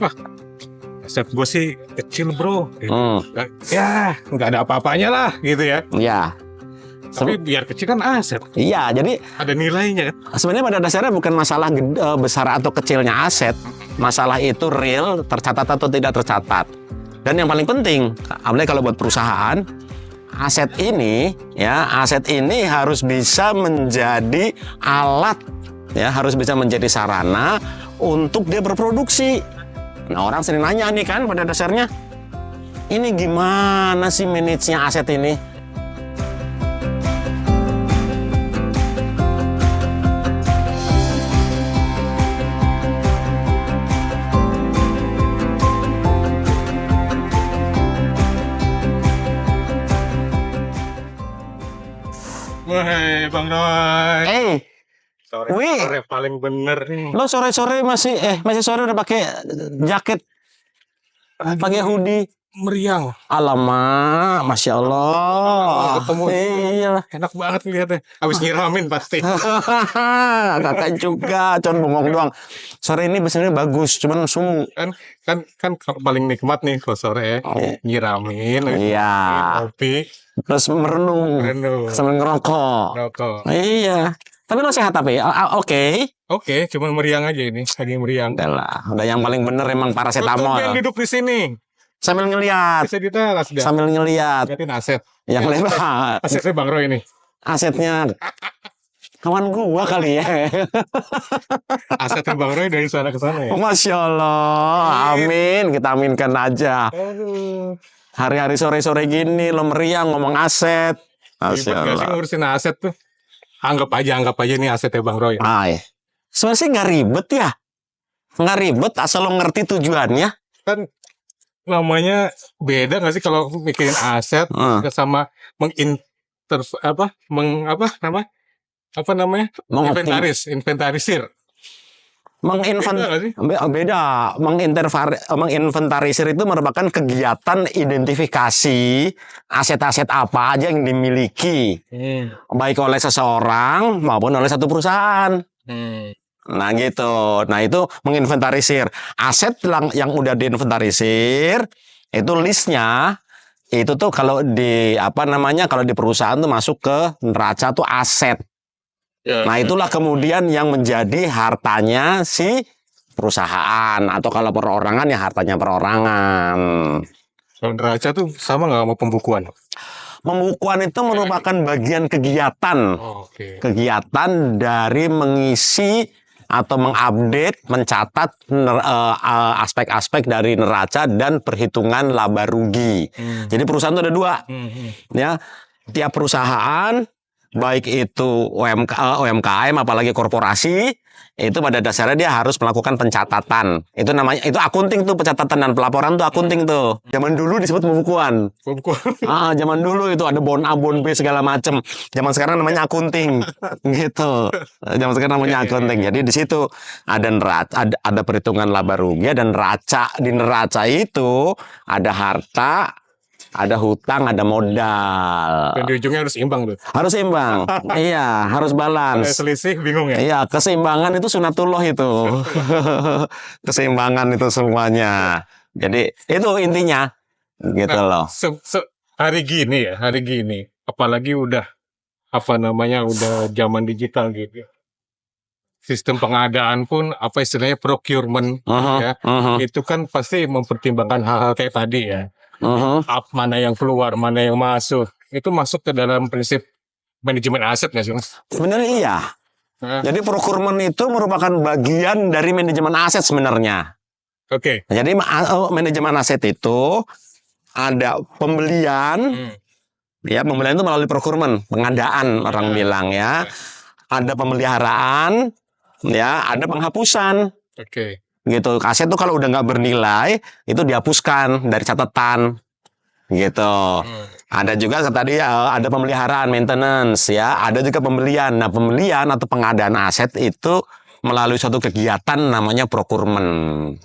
wah aset gue sih kecil bro, gitu. Hmm. Ya nggak ada apa-apanya lah gitu ya. Ya. Tapi biar kecil kan aset, Iya, jadi ada nilainya kan. sebenarnya pada dasarnya bukan masalah besar atau kecilnya aset. Masalah itu real, tercatat atau tidak tercatat. Dan yang paling penting, apalagi kalau buat perusahaan, aset ini harus bisa menjadi alat, ya, harus bisa menjadi sarana untuk dia berproduksi. Nah, orang sering nanya nih kan pada dasarnya, ini gimana sih manage-nya aset ini? Wah, Bang Roy. Sore paling bener nih. Lo sore-sore masih sore udah pakai jaket, pakai hoodie. Meriang. Alamak, Masya Allah. Ketemu. Iya. Enak banget lihatnya. Habis nyiramin pasti. Kakak juga, con bengong doang. Sore ini sebenarnya bagus, cuman sumu. Kan paling nikmat nih kalau sore nyiramin. Iya. Kopi. Terus merenung. Sambil ngerokok. Iya. Tapi lo sehat tapi? Oke, cuma meriang aja ini. Lagi meriang. Udah yang paling bener emang paracetamol. Lo duduk di sini. Sambil ngeliat. Bisa di teras dah. Sambil ngeliat. Liatin aset. Yang lebar. Asetnya Bang Roy ini. Asetnya kawan gua kali ya. Asetnya Bang Roy dari sana ke sana ya. Masya Allah. Amin. Kita aminkan aja. Aduh. Hari-hari sore-sore gini lo meriang ngomong aset. Ribet gak sih ngurusin aset tuh? Anggap aja nih asetnya Bang Roy. Sebenarnya sih nggak ribet ya. Nggak ribet asal lo ngerti tujuannya. Kan namanya beda nggak sih kalau mikirin aset sama inventarisir. Beda. Menginventarisir itu merupakan kegiatan identifikasi aset-aset apa aja yang dimiliki, baik oleh seseorang maupun oleh satu perusahaan. Nah gitu. Nah itu menginventarisir. Aset yang udah diinventarisir itu listnya itu tuh kalau di kalau di perusahaan tuh masuk ke neraca tuh aset. Nah itulah kemudian yang menjadi hartanya si perusahaan, atau kalau perorangan ya hartanya perorangan. Kalau neraca tuh sama nggak sama pembukuan? Pembukuan itu merupakan bagian kegiatan, kegiatan dari mengisi atau mengupdate, mencatat aspek-aspek dari neraca dan perhitungan laba rugi. Jadi perusahaan itu ada dua, ya. Tiap perusahaan, baik itu UMKM apalagi korporasi, itu pada dasarnya dia harus melakukan pencatatan. Itu namanya, itu akunting tuh, pencatatan dan pelaporan tuh akunting tuh. Zaman dulu disebut pembukuan. Zaman dulu itu ada bon A, bon B segala macam. Zaman sekarang namanya akunting. Gitu. Zaman sekarang namanya akunting. Jadi di situ ada neraca, ada perhitungan laba rugi dan neraca. Di neraca itu ada harta, ada hutang, ada modal. Dan di ujungnya harus imbang tuh. Harus imbang. Iya, harus balance. Selisih bingung ya? Iya, keseimbangan itu sunatullah itu. Keseimbangan itu semuanya. Jadi itu intinya. Gitu loh. Hari gini, apalagi udah zaman digital gitu. Sistem pengadaan pun istilahnya procurement itu kan pasti mempertimbangkan hal-hal kayak tadi ya. Mana yang keluar, mana yang masuk, itu masuk ke dalam prinsip manajemen aset nggak sih, Mas? Sebenarnya iya. Jadi procurement itu merupakan bagian dari manajemen aset sebenarnya. Jadi manajemen aset itu ada pembelian, ya, pembelian itu melalui procurement, pengadaan orang bilang ya. Ada pemeliharaan, ya, ada penghapusan. Gitu. Aset tuh kalau udah nggak bernilai itu dihapuskan dari catatan. Gitu. Ada juga tadi ada pemeliharaan, maintenance, ya. Ada juga pembelian. Nah, pembelian atau pengadaan aset itu melalui suatu kegiatan namanya procurement.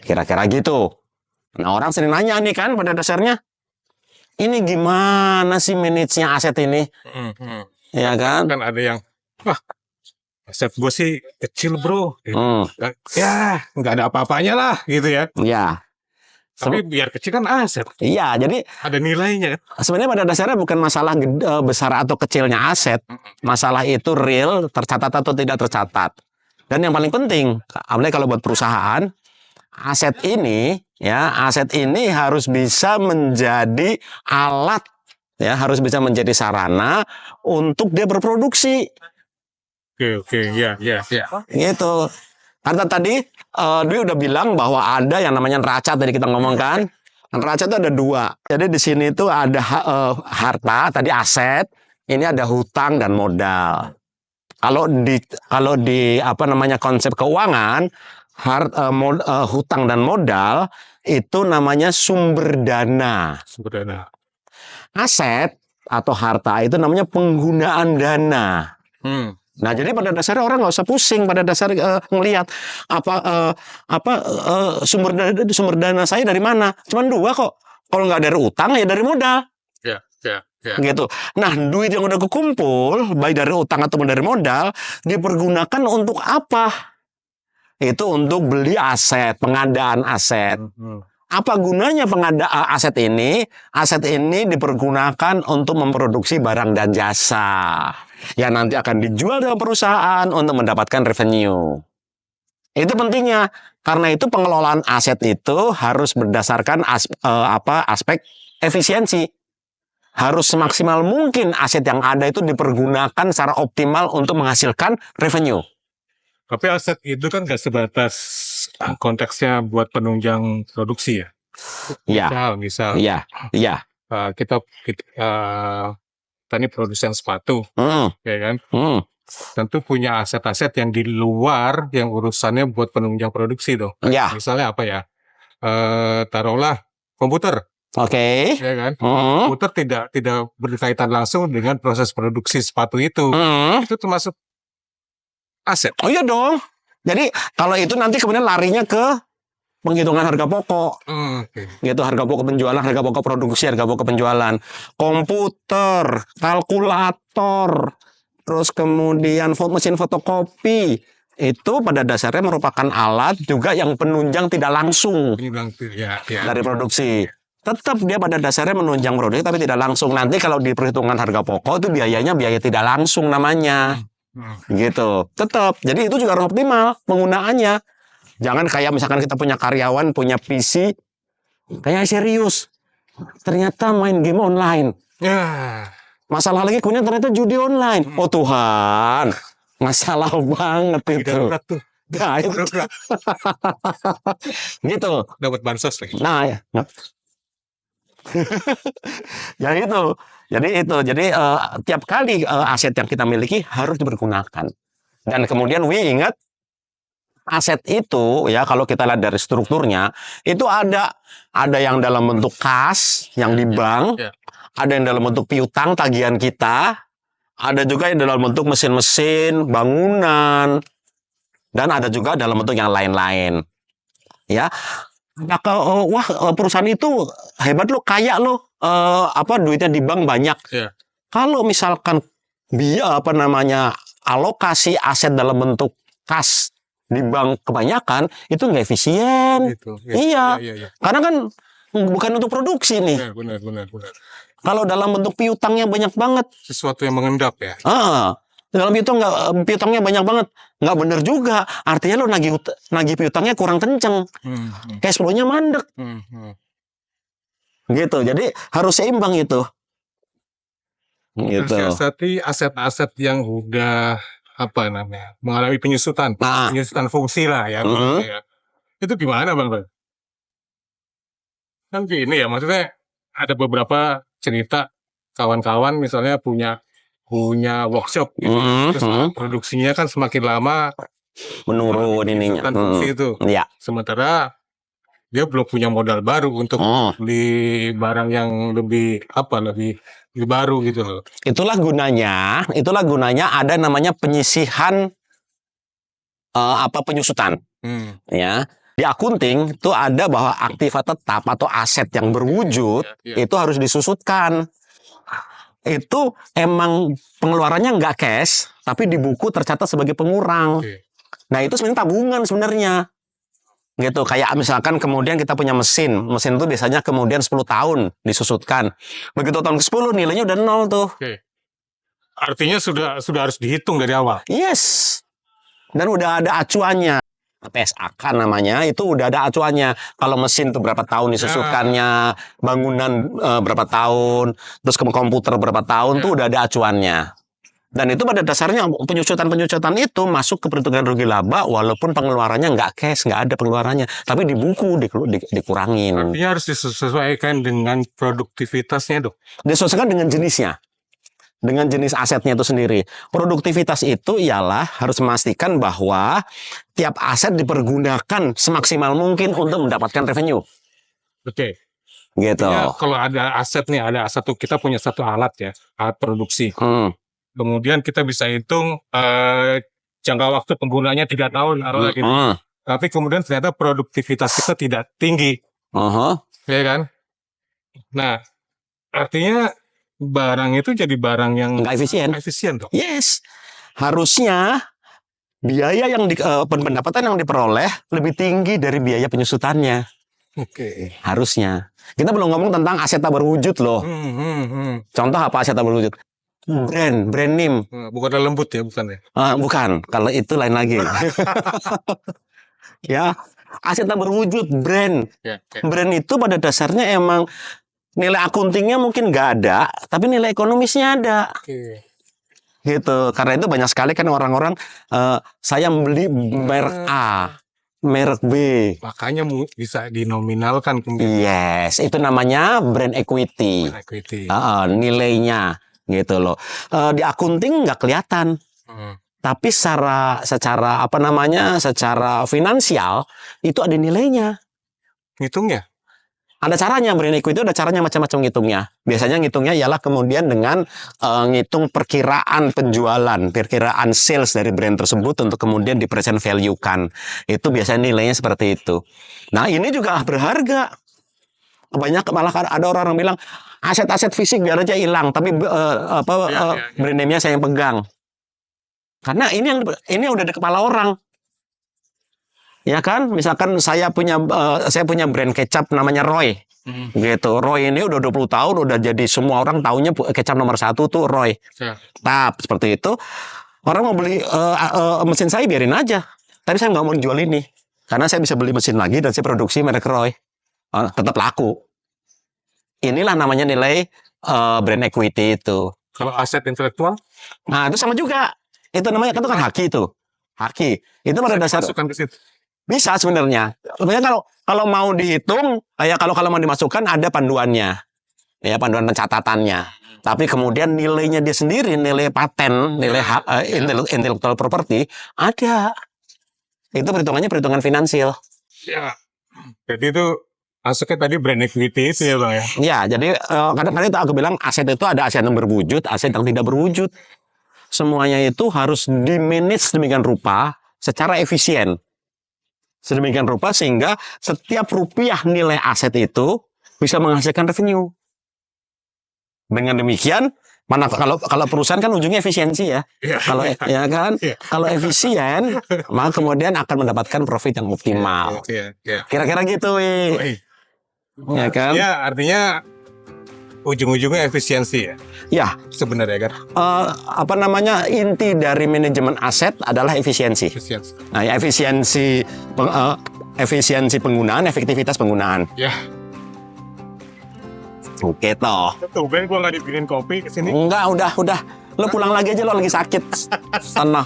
Kira-kira gitu. Nah, orang sering nanya nih kan pada dasarnya, ini gimana sih manage-nya aset ini? Ya kan? Kan ada yang aset gue sih kecil bro, ya nggak ada apa-apanya lah gitu ya. Ya. Tapi biar kecil kan aset. Iya, jadi ada nilainya. Sebenarnya pada dasarnya bukan masalah besar atau kecilnya aset. Masalah itu real, tercatat atau tidak tercatat. Dan yang paling penting, apalagi kalau buat perusahaan, aset ini harus bisa menjadi alat, ya, harus bisa menjadi sarana untuk dia berproduksi. Oke, ya. Gitu. Karena tadi Dwi udah bilang bahwa ada yang namanya neraca, tadi kita ngomongkan. Neraca itu ada dua. Jadi di sini itu ada harta, tadi aset. Ini ada hutang dan modal. Kalau di apa namanya konsep keuangan, hutang dan modal itu namanya sumber dana. Aset atau harta itu namanya penggunaan dana. Nah, jadi pada dasarnya orang nggak usah pusing pada dasar ngelihat sumber dana saya dari mana. Cuman dua kok. Kalau nggak dari utang ya dari modal. Ya. Gitu. Nah, duit yang udah kekumpul, baik dari utang ataupun dari modal, dipergunakan untuk apa? Itu untuk beli aset, pengadaan aset. Apa gunanya pengadaan aset ini? Aset ini dipergunakan untuk memproduksi barang dan jasa yang nanti akan dijual dalam perusahaan untuk mendapatkan revenue. Itu pentingnya. Karena itu pengelolaan aset itu harus berdasarkan aspek efisiensi. Harus semaksimal mungkin aset yang ada itu dipergunakan secara optimal untuk menghasilkan revenue. Tapi aset itu kan nggak sebatas konteksnya buat penunjang produksi ya. Misal. Iya. Kita ini produsen sepatu, ya kan? Tentu punya aset-aset yang di luar yang urusannya buat penunjang produksi dong. Misalnya apa ya? Taruhlah komputer. Oke. Ya kan? Komputer tidak berkaitan langsung dengan proses produksi sepatu itu. Itu termasuk aset. Oh iya dong. Jadi kalau itu nanti kemudian larinya ke penghitungan harga pokok. Gitu, harga pokok penjualan, harga pokok produksi, harga pokok penjualan. Komputer, kalkulator, terus kemudian mesin fotokopi. Itu pada dasarnya merupakan alat juga yang penunjang tidak langsung dari produksi. Tetap dia pada dasarnya menunjang produksi tapi tidak langsung. Nanti kalau di perhitungan harga pokok itu biayanya biaya tidak langsung namanya. Gitu. Tetap. Jadi itu juga harus optimal penggunaannya. Jangan kayak misalkan kita punya karyawan, punya PC, kayak serius. Ternyata main game online. Masalah lagi kemudian ternyata judi online. Oh Tuhan, masalah banget itu. Nah, itu. Gitu. Dapat bansos lagi. Nah, ya. Ya itu. Jadi tiap kali aset yang kita miliki harus dipergunakan. Dan kemudian ingat, aset itu ya kalau kita lihat dari strukturnya itu ada yang dalam bentuk kas yang di bank, ada yang dalam bentuk piutang tagihan kita, ada juga yang dalam bentuk mesin-mesin, bangunan, dan ada juga dalam bentuk yang lain-lain. Ya. Perusahaan itu hebat loh, kaya loh, duitnya di bank banyak. Kalau misalkan alokasi aset dalam bentuk kas di bank kebanyakan itu nggak efisien. Iya. Karena kan bukan untuk produksi nih. Benar. Kalau dalam bentuk piutangnya banyak banget. Sesuatu yang mengendap ya. Dalam piutangnya banyak banget. Nggak bener juga. Artinya lo nagih piutangnya kurang kenceng. Cash flow-nya mandek. Gitu. Jadi harus seimbang itu. Gitu. Mensiasati aset-aset yang udah mengalami penyusutan fungsi lah ya. Itu gimana Bang? Kan gini ya, maksudnya ada beberapa cerita kawan-kawan misalnya punya workshop gitu. Terus produksinya kan semakin lama menurun ininya. Fungsi itu. Sementara dia belum punya modal baru untuk beli barang yang lebih baru gitu loh. Itulah gunanya ada namanya penyisihan penyusutan. Ya. Di akunting itu ada bahwa aktiva tetap atau aset yang berwujud itu harus disusutkan. itu emang pengeluarannya nggak cash, tapi di buku tercatat sebagai pengurang. Nah itu sebenarnya tabungan sebenarnya. Gitu, kayak misalkan kemudian kita punya mesin itu biasanya kemudian 10 tahun disusutkan. Begitu tahun ke-10 nilainya udah 0 tuh. Artinya sudah harus dihitung dari awal. Yes. Dan udah ada acuannya. PSAK namanya, itu udah ada acuannya. Kalau mesin tuh berapa tahun disusutkannya, bangunan berapa tahun, terus ke komputer berapa tahun tuh udah ada acuannya. Dan itu pada dasarnya penyusutan itu masuk ke perhitungan rugi laba walaupun pengeluarannya nggak cash, nggak ada pengeluarannya. Tapi di buku dikurangin. Artinya harus disesuaikan dengan produktivitasnya, Dok? Disesuaikan dengan jenisnya. Dengan jenis asetnya itu sendiri. Produktivitas itu ialah harus memastikan bahwa tiap aset dipergunakan semaksimal mungkin untuk mendapatkan revenue. Oke. Gitu. Ya, kalau ada aset nih, kita punya satu alat ya, alat produksi. Kemudian kita bisa hitung jangka waktu penggunaannya 3 tahun gitu. Tapi kemudian ternyata produktivitas kita tidak tinggi. Ya kan? Nah, artinya barang itu jadi barang yang nggak efisien dong. Yes. Harusnya biaya yang pendapatan yang diperoleh lebih tinggi dari biaya penyusutannya. Harusnya. Kita belum ngomong tentang aset tak berwujud loh. Contoh apa aset tak berwujud? Brand name. Bukan dalam lembut ya, bukan ya? Bukan, kalau itu lain lagi. Ya, aset tak berwujud, brand. Brand itu pada dasarnya emang nilai akuntingnya mungkin nggak ada, tapi nilai ekonomisnya ada. Gitu. Karena itu banyak sekali kan orang-orang, saya membeli merek A, merek B. Makanya bisa dinominalkan. Yes, itu namanya brand equity. Nilainya. Gitu loh. Di akunting nggak kelihatan. Tapi secara finansial itu ada nilainya. Ngitungnya? Ada caranya, brand equity itu ada caranya macam-macam ngitungnya. Biasanya ngitungnya ialah kemudian dengan ngitung perkiraan penjualan, perkiraan sales dari brand tersebut untuk kemudian di present value kan. Itu biasanya nilainya seperti itu. Nah, ini juga berharga. Banyak malah ada orang yang bilang aset-aset fisik biar aja hilang, tapi brand name-nya saya yang pegang. Karena ini udah di kepala orang. Ya kan? Misalkan saya punya brand kecap namanya Roy. Gitu. Roy ini udah 20 tahun udah jadi semua orang taunya kecap nomor 1 tuh Roy. Tap seperti itu. Orang mau beli mesin saya biarin aja. Tapi saya nggak mau jual ini. Karena saya bisa beli mesin lagi dan saya produksi merek Roy. Tetap laku. Inilah namanya nilai brand equity itu. Kalau aset intelektual? Nah, itu sama juga. Itu namanya kan haki itu. Haki. Itu pada dasar bisa sebenarnya. Sebenarnya kalau mau dihitung, kalau mau dimasukkan ada panduannya. Ya, panduan pencatatannya. Tapi kemudian nilainya dia sendiri, nilai paten, nilai intellectual property ada. Itu perhitungan finansial. Ya. Jadi itu masuknya tadi brand equity itu ya Bang ya? Ya, jadi kadang-kadang itu aku bilang aset itu ada aset yang berwujud, aset yang tidak berwujud. Semuanya itu harus di-manage sedemikian rupa secara efisien. Sedemikian rupa sehingga setiap rupiah nilai aset itu bisa menghasilkan revenue. Dengan demikian, kalau perusahaan kan ujungnya efisiensi ya. Kalau kalau efisien, maka kemudian akan mendapatkan profit yang optimal. Kira-kira gitu, ya kan? Ya, artinya ujung-ujungnya efisiensi ya. Ya, sebenarnya kan. Inti dari manajemen aset adalah efisiensi. Nah, ya efisiensi penggunaan, efektivitas penggunaan. Ya. Oke toh. Tuh, gue nggak dibikinin kopi kesini. Enggak, udah. Lo pulang lagi aja, lo lagi sakit. Sana.